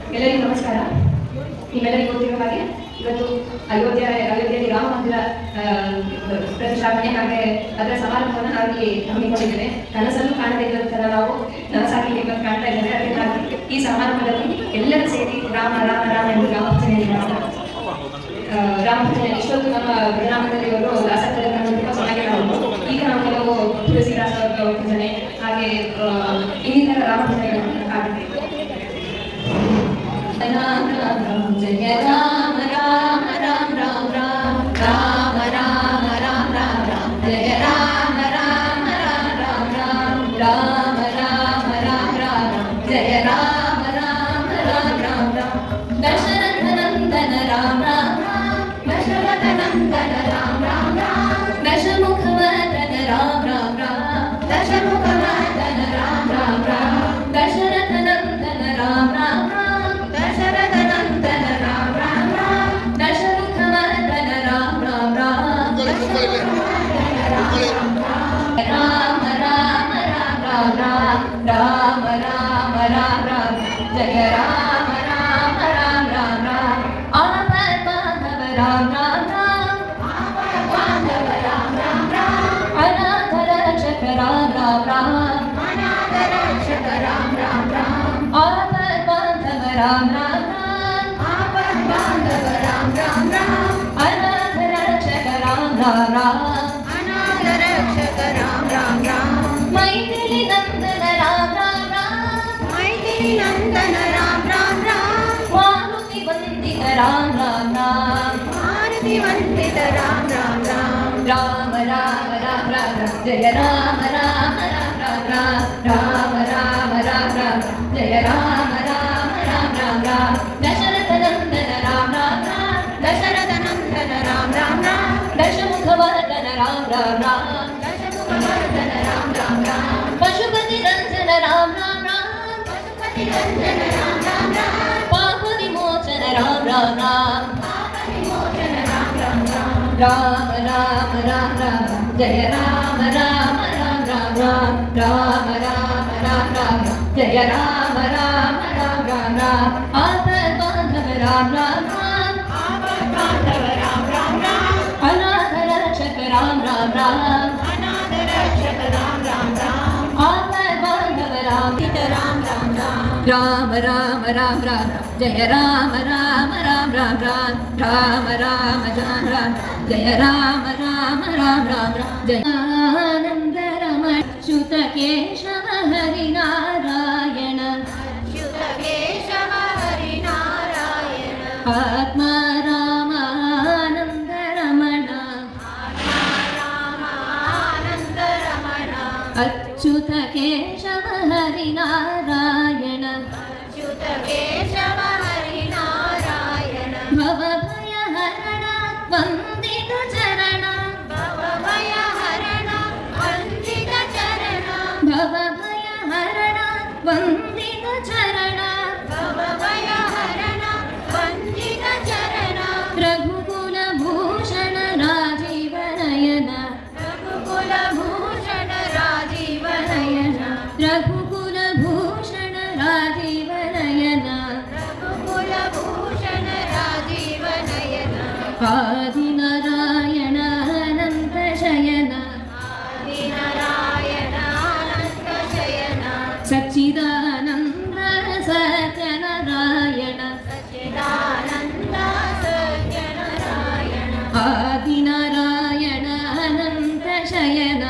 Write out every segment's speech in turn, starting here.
ಎಲ್ಲರಿಗೂ ನಮಸ್ಕಾರ. ನಿಮ್ಮೆಲ್ಲರಿಗೂ ಗೊತ್ತಿರುವ ಹಾಗೆ ಇವತ್ತು ಅಯೋಧ್ಯೆಯಲ್ಲಿ ರಾಮ ಮಂದಿರ ಪ್ರತಿಷ್ಠಾಪನೆ ಹಾಗೆ ಅದರ ಸಮಾರಂಭವನ್ನು ನಾವು ಇಲ್ಲಿ ಹಮ್ಮಿಕೊಂಡಿದ್ದೇವೆ. ಕನಸನ್ನು ಕಾಣದೇ ಇರುವ ಥರ ನಾವು ನನಸಾಗಿ ಕಾಣ್ತಾ ಇದ್ದೇವೆ. ಅದಕ್ಕಾಗಿ ಈ ಸಮಾರಂಭದಲ್ಲಿ ಎಲ್ಲರೂ ಸೇರಿ ರಾಮ ರಾಮ ರಾಮ ಎಂದು ರಾಮಭಜನೆ ಇಷ್ಟೊತ್ತು ನಮ್ಮ ಪರಿಣಾಮದಲ್ಲಿ ಅವರು ಆಸಕ್ತರನ್ನು ತುಂಬ ಚೆನ್ನಾಗಿ ನಾವು ಈಗ ನಾವು ಕೆಲವು ತುಳಸಿದಾಸ ಭಜನೆ ಹಾಗೆ ಇನ್ನಿತರ ರಾಮಭಜನೆಗಳನ್ನು ಹಾಡಿದ್ದೇವೆ. ರಾಮ ರಾಮ ಜಯ ರಾಮ ರಾಮ ರಾಮ ರಾಮ ರಾಮ ರಾಮ ರಾಮ ರಾಮ ರಾಮ ಜಯ ರಾಮ ರಾಮ ರಾಮ ರಾಮ ರಾಮ ರಾಮ ರಾಮ ರಾಮ ಜಯ ರಾಮ ರಾಮ ರಾಮ ರಾಮ ದಶರಥ ನಂದನ ರಾಮ ದಶರಥ ನಂದನ ರಾಮ ದಶಮುಖ ವದನ ರಾಮ ದಶಮುಖ ವದನ ರಾಮ ದಶರಥ ನಂದನ ರಾಮ ದಶರಥ ನಂದನ ರಾಮ ದಶಮುಖ ವದನ ರಾಮ ರಾಮ ರಾಮ ರಾಮ ರಾಮ ರಾಮ ರಾಮ ರಾಮ ಜಯ ರಾಮ ರಾಮ ರಾಮ ರಾಮ ಆಪತ್ ಬಾಂಧವ ರಾಮ ಅನಾಥ ರಕ್ಷಕ ರಾಮ ಅನಾಥ ರಕ್ಷಕ ರಾಮ ಆಪತ್ ಬಾಂಧವ ರಾಮ ಆಪತ್ ಬಾಂಧವ ರಾಮ ಅನಾಥ ರಕ್ಷಕ ರಾಮ ಅನಾಥ ರಕ್ಷಕ ರಾಮ ಮೈಥಿಲಿ ನಂದನ ರಾಮ ಮೈಥಿಲಿ ನಂದನ ರಾಮ ಮಾರುತಿ ವಂದಿತ ರಾಮ ಮಾರುತಿ ವಂದಿತ ರಾಮ ರಾಮ ರಾಮ ರಾಮ ರಾಮ ಜಯ ರಾಮ ರಾಮ ರಾಮ ರಾಮ ರಾಮ ರಾಮ ರಾಮ ಜಯ ರಾಮ ರಾಮ ರಾಮ ರಾಮ ದಶರಥ ನಂದನ ರಾಮ ದಶರಥ ನಂದನ ರಾಮ ದಶಮುಖ ವದನ ರಾಮ ದಶಮುಖ ವದನ ರಾಮ ಪಶುಪತಿ ರಂಜನ ರಾಮ ಪಶುಪತಿ ರಂಜನ ರಾಮ ಪಾಪ ವಿಮೋಚನ ರಾಮ ಪಾಪ ವಿಮೋಚನ ರಾಮ ರಾಮ ರಾಮ ರಾಮ ಜಯ ರಾಮ ರಾಮ ರಾಮ ರಾಮ ರಾಮ ರಾಮ ರಾಮ ಜಯ ರಾಮ ರಾಮ ರಾಮ ರಾಮ ಆಪತ್ ಬಾಂಧವ ರಾಮ ಆಪತ್ ಬಾಂಧವ ರಾಮ ಅನಾಥ ರಕ್ಷಕ ರಾಮ ಅನಾಥ ರಕ್ಷಕ ರಾಮ ಆಪತ್ ಬಾಂಧವ ರಾಮ ರಾಮ ರಾಮ ರಾಮ ರಾಮ ಜಯ ರಾಮ ರಾಮ ರಾಮ ರಾಮ ರಾಮ ರಾಮ ರಾಮ ರಾಮ ಜಯ ರಾಮ ರಾಮ ರಾಮ ರಾಮ ಜಯ ಆನಂದ ರಮಣ ಚ್ಯುತ ಕೇಶವ ಹರಿನಾರಾಯಣ ಚ್ಯುತ ಕೇಶವ ಹರಿನಾರಾಯಣ ಆತ್ಮ ರಾಮ ಆನಂದ ರಮಣ ಆನಂದ ರಮಣ ಅಚ್ಯುತ ಕೇಶವ ಹರಿನಾರಾಯಣ ಅಚ್ಯುತ ಕೇಶವ ಹರಿನಾರಾಯಣ ಭವ ಭಯ ಹರಣ ವಂದಿತ ಚರಣ ಭವ ಭಯ ಹರಣ ವಂದಿತ ಚರಣ ಭವ ಭಯ ಹರಣ ವಂದಿತ ಚರಣ ಭವ ಭಯ ಹರಣ ವಂದಿತ ಚರಣ ರಘುಕುಲ ಭೂಷಣ ರಾಜೀವ ನಯನ ರಘುಕುಲ ಭೂಷಣ ರಾಜೀವ ನಯನ ರಘುಕುಲ ಭೂಷಣ ರಾಜೀವ ನಯನ ರಘುಕುಲ ಭೂಷಣ ರಾಜೀವ ನಯನ ಆದಿನಾರಾಯಣ ಅನಂತ ಶಯನ ಆದಿನಾರಾಯಣ ಅನಂತ ಶಯನ ಸಚ್ಚಿದಾನಂದ ಸತ್ಯನಾರಾಯಣ ಸಚ್ಚಿದಾನಂದ ಸತ್ಯನಾರಾಯಣ ಆದಿನಾರಾಯಣ ಅನಂತ ಶಯನ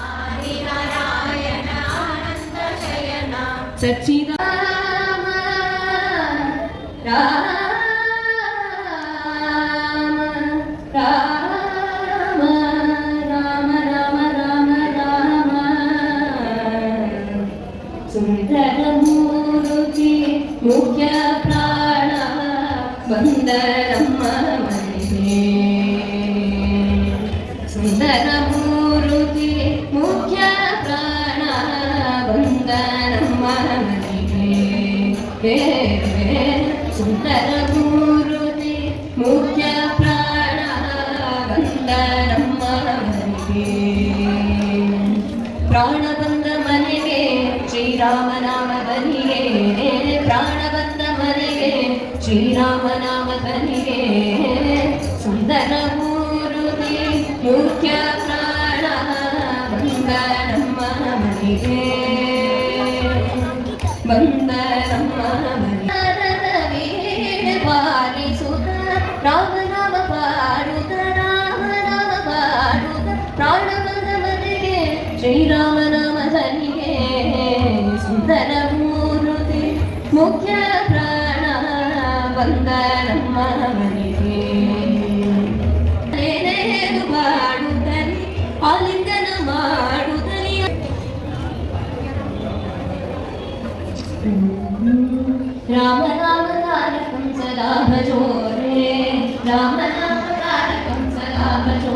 ಆದಿನಾರಾಯಣ ಅನಂತ ಶಯನ ಸಚ್ಚಿದಾನಂದ ರಾಮ ರಾಮ ರಾಮ ರಾಮ ರಾಮ ಸುಂದರ ಮೂರುತಿ ಮುಖ್ಯ ಪ್ರಾಣ ಬಂದ ನಮ್ಮ ಮನೆಗೆ ಸುಂದರ ಮೂರುತಿ ಮುಖ್ಯ ಪ್ರಾಣ ಬಂದ ನಮ್ಮ ಮನೆಗೆ ಸುಂದರ ಮೂರುತಿ ಮುಖ್ಯ ಪ್ರಾಣ ಬಂದ ನಮ್ಮ ಮನೆಗೆ ಪ್ರಾಣ ಬಂದ ಮನೆಗೆ ಶ್ರೀರಾಮ ನಾಮ ಬನಿಗೆ ಪ್ರಾಣ ಬಂದ ಮನೆಗೆ ಶ್ರೀರಾಮ ನಾಮ ಬನಿಗೆ ಸುಂದರ ಮೂರುತಿ ಮುಖ್ಯ ಪ್ರಾಣ ಬಂದ ನಮ್ಮ ಮನೆಗೆ ಬಂದ ನಮ್ಮ ಮನೆ ಪಾಲಿಸುತ್ತ ರಾಮ ನಾಮ ಪಾಡುತ್ತ ರಾಮ ನಾಮ ಪಾಡುತ್ತ ಪ್ರಾಣ ಬಂದ ಮನೆಗೆ ಶ್ರೀರಾಮ ನಾಮ ಧನಿಗೆ ಸುಂದರ ಮೂರುತಿ ಮುಖ್ಯ ಪ್ರಾಣ ಬಂದ ನಮ್ಮ ಮನೆಗೆ ಮಾಡುತ್ತಲಿ ಆಲಿಂಗನ ಮಾಡುತ್ತಲಿ ರಾಮ ನಾಮ ತಾರಕಂ ಸದಾ ಭಜೋ ರೇ ರಾಮ ನಾಮ ತಾರಕಂ ಸದಾ ಭಜೋ